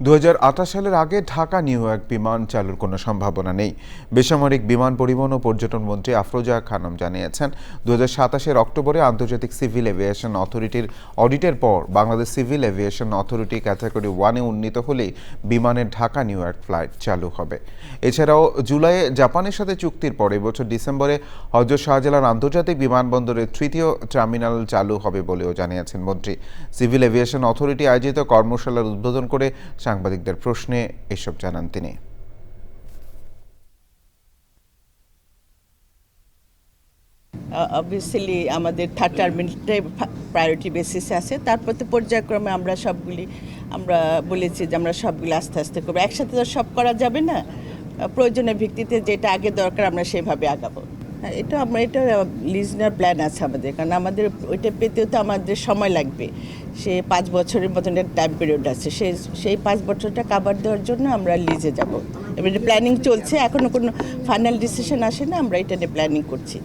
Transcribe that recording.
2028 সালের আগে Dhaka new York বিমান চালুর কোনো সম্ভাবনা নেই। বেসামরিক বিমান পরিবহন ও পর্যটন মন্ত্রী আফরোজা খানম জানিয়েছেন, 2027 অক্টোবরে আন্তর্জাতিক সিভিল এভিয়েশন অথরিটির অডিটের পর Bangladesh civil aviation authority category 1-এ উন্নীত হলেই বিমানের ঢাকা নিউ ইয়র্ক ফ্লাইট চালু হবে। এছাড়াও জুলাইয়ে জাপানের সাথে চুক্তির পর এবছর ডিসেম্বরে হযরত শাহজালাল আন্তর্জাতিক বিমানবন্দরের তৃতীয় টার্মিনাল চালু হবে বলেও জানিয়েছেন মন্ত্রী। সিভিল এভিয়েশন অথরিটি আয়োজিত কর্মশালার উদ্বোধন করে সাংবাদিকদের প্রশ্নে এসব জানান তিনি। অবভিয়াসলি আমাদের থার্ড টার্মিনালটাই প্রায়োরিটি বেসিসে আছে, তারপর তো পর্যায়ক্রমে আমরা বলেছি যে আমরা সবগুলি আস্তে আস্তে করবো, একসাথে তো সব করা যাবে না। প্রয়োজনের ভিত্তিতে যেটা আগে দরকার আমরা সেভাবে আগাবো। এটা লিজনার প্ল্যান আছে আমাদের, কারণ আমাদের ওইটা পেতেও তো আমাদের সময় লাগবে। 5 বছরের মতন একটা টাইম পিরিয়ড আছে, সেই 5 বছরটা কাভার দেওয়ার জন্য আমরা লিজে যাব। এবারে প্ল্যানিং চলছে, এখনও কোনো ফাইনাল ডিসিশন আসে না, আমরা এটা নিয়ে প্ল্যানিং করছি।